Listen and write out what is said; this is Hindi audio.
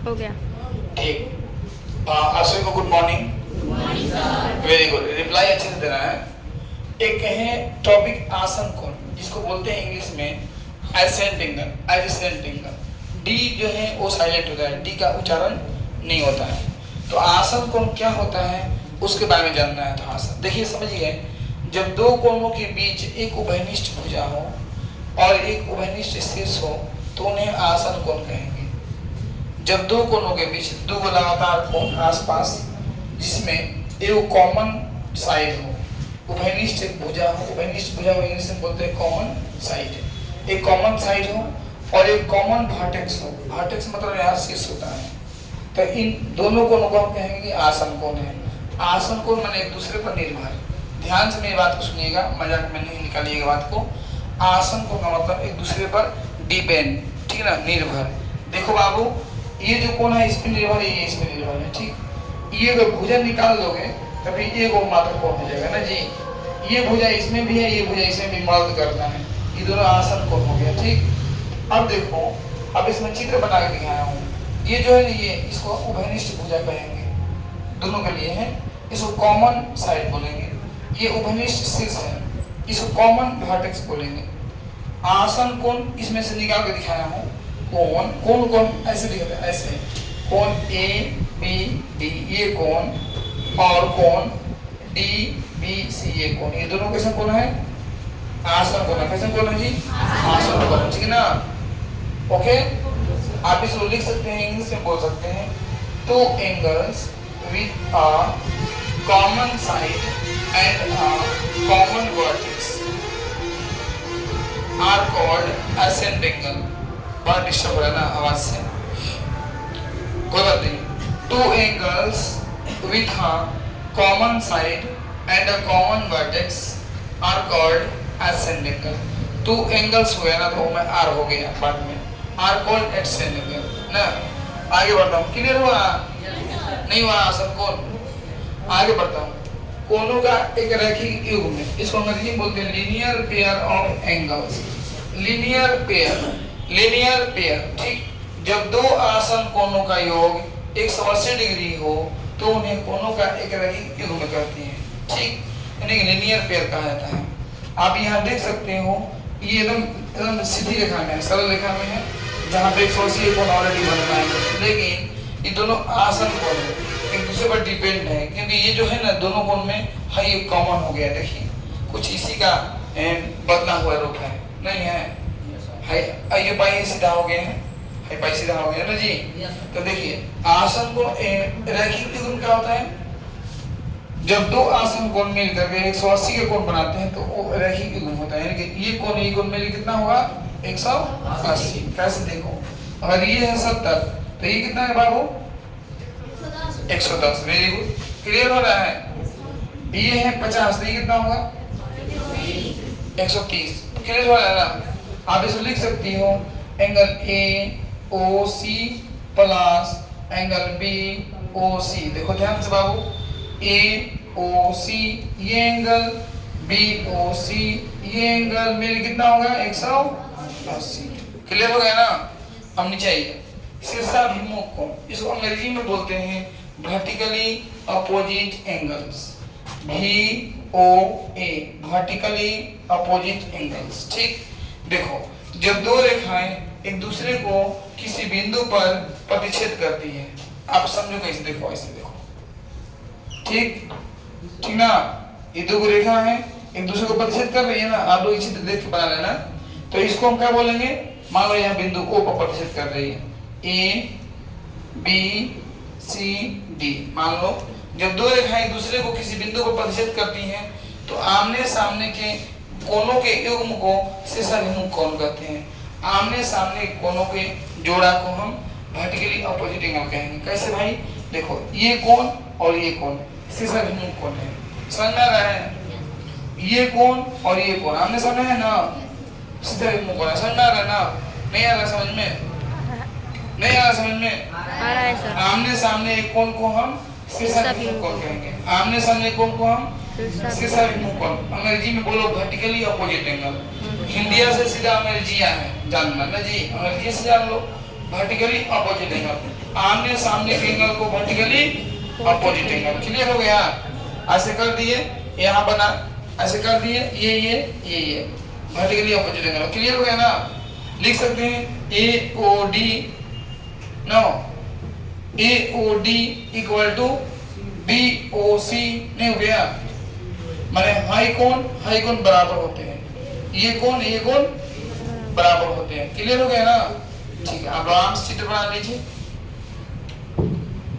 हो गया। ठीक। आप सभी को good morning. Very good. Reply अच्छे से देना है। एक है टॉपिक आसन कोण, जिसको बोलते हैं इंग्लिश में adjacent angle, adjacent angle. D जो है वो साइलेंट होता है, डी का उच्चारण नहीं होता है। तो आसन कोण क्या होता है उसके बारे में जानना है। तो आसन देखिए, समझिए, जब दो कोणों के बीच एक उभयनिष्ठ भुजा हो और एक उभयनिष्ठ शीर्ष हो तो उन्हें आसन कोण कहेंगे। जब दो कोणों के बीच दो लगातार कोण आसपास जिसमें एक कॉमन साइड हो, उभयनिष्ठ भुजा हो, उभयनिष्ठ भुजा को इंग्लिश में बोलते हैं कॉमन साइड, एक कॉमन साइड हो और एक कॉमन वर्टेक्स हो। वर्टेक्स मतलब यहाँ शीर्ष होता है। तो इन दोनों कोणों को हम कहेंगे आसन कोण है। आसन कोण माने एक दूसरे पर निर्भर। ध्यान से मेरी बात को सुनिएगा, मजाक में नहीं निकालिएगा बात को। आसन कोण का मतलब एक दूसरे पर डिपेंड, ठीक है ना, निर्भर। देखो बाबू, ये जो कोण है इस पर निर्भर है, ये इस पर निर्भर है, ठीक। ये अगर भुजा निकाल दोगे तभी ये को मात्र कोण हो जाएगा ना जी। ये भुजा इसमें भी है, ये भुजा इसमें भी मर्द करता है, ये दोनों आसन कोण हो गया, ठीक। अब देखो, अब इसमें चित्र बना के दिखाया हूँ। ये जो है ना, ये इसको उभयनिष्ठ भुजा कहेंगे, दोनों के लिए है। इसको कॉमन साइड बोलेंगे। ये उभयनिष्ठ शीर्ष है, इसको कॉमन वर्टेक्स बोलेंगे। आसन कोण इसमें से निकाल के दिखाया हूँ। कोण कोण कोण ऐसे दिखता है, ऐसे कोण ए बी डी, ये कोण, और कोण डी बी सी, ये कोण, ये दोनों कैसे कोण है? आसन कोण है। कैसे कोण है जी? आसन कोण, ठीक है ना। ओके, आप इसको लिख सकते हैं, इंग्लिश में बोल सकते हैं, two angles with a common side and a common vertex are called adjacent angle. बड़ा डिस्टर्ब हो रहा है ना आवाज से, कोई बात नहीं। Two angles with a common side and a common vertex are called adjacent angle. Two angles हुए ना, तो मैं आर हो गया बाद में, आर कॉल्ड एसेंट एंगल ना। आगे बढ़ता हूँ, क्लियर हुआ? नहीं हुआ सब कोण? आगे बढ़ता हूँ। कोणों का एक रैखिक युग्म, इसको अंग्रेजी में बोलते हैं linear pair of angles. Linear pair, linear pair, ठीक। जब दो आसन कोणों का योग 180 डिग्री हो तो उन्हें कोणों का एक रैखिक युग्म कहते हैं, ठीक। यानी लीनियर पेयर कहा जाता है। आप यहाँ देख सकते हो, ये एकदम सीधी रेखा में है, सरल रेखा में है, जहाँ पे 180 कोण ऑलरेडी बन रहा है। लेकिन ये दोनों आसन कोण है, एक दूसरे पर डिपेंड है, क्योंकि ये जो है ना दोनों कोण में है, ये कॉमन हो गया। देखिए, कुछ इसी का बदला हुआ रूप है, नहीं है? ये पाई सीधा हो गया है, है पाई सीधा हो गया ना जी। तो देखिए, आसन कोण रैखिक युग्म क्या होता है? जब दो आसन कोण मिलकर के 180 के कोण बनाते हैं तो वो रैखिक युग्म होता है। यानी कि ये कोण मिल कितना होगा? 180। कैसे देखो, अगर ये है 70 तो ये कितना है बाबू? 110। वेरी गुड, क्लियर हो रहा है? ये है 50 तो ये कितना होगा? 130। क्लियर हो रहा है ना? आप इसको लिख सकती हो, angle A O C plus angle B O C. देखो ध्यान से बाबू, ए ओ सी ये एंगल, बी ओ सी ये एंगल, मिल कितना होगा? 180। क्लियर हो गया ना? अब नीचे आइए, शीर्षाभिमुख कोण, इसको अंग्रेजी में बोलते हैं vertically opposite angles, VOA, vertically opposite angles, ठीक। देखो, जब दो रेखाएं एक दूसरे को किसी बिंदु पर प्रतिच्छेद करती है, आप समझो कैसे, देखो ऐसे देखो, ठीक ठीक ना। ये दो रेखा है एक दूसरे को प्रतिच्छेद कर रही है ना, आप लोग चित्र देख के बना लेना। तो इसको हम क्या बोलेंगे? मान लो यहाँ बिंदु O पर प्रतिच्छेद कर रही है, A B C D। मान लो जब दो रेखाएं एक दूसरे को किसी बिंदु पर प्रतिच्छेद करती हैं तो आमने सामने के कोणों के युग्म को शीर्षाभिमुख कोण कहते हैं। आमने सामने कोणों के जोड़ा को हम वर्टिकली अपोजिट एंगल कहेंगे। कैसे भाई? देखो, ये कोण और ये कोण शीर्षाभिमुख कोण है, समझ में आ रहा है? ये कोण और ये कोण आमने सामने है ना, शीर्षाभिमुख कोण है, समझ में आ रहा है ना? नहीं आ रहा समझ में? नहीं आ रहा समझ में? आ रहा है सर। आमने सामने एक कोण को हम शीर्षाभिमुख कोण कहेंगे। आमने सामने कोण को हम शीर्षाभिमुख कोण, अंग्रेजी में बोलो वर्टिकली अपोजिट एंगल। हिंदिया से सीधा अंग्रेजिया है, जानना ना जी, अंग्रेजी से जान लो। वर्टिकली अपोजिट एंगल, आमने सामने के एंगल को वर्टिकली अपोजिट एंगल। क्लियर हो गया? ऐसे कर दिए, यहाँ बना, ऐसे कर दिए, ये वर्टिकली अपोजिट एंगल। क्लियर हो गया ना? लिख सकते हैं AOD, no AOD equal to BOC, नहीं हो गया? माने हाई कोण बराबर होते हैं, ये कोण बराबर होते हैं। क्लियर हो गया ना? ठीक है, अब आराम से चित्र बना लीजिए।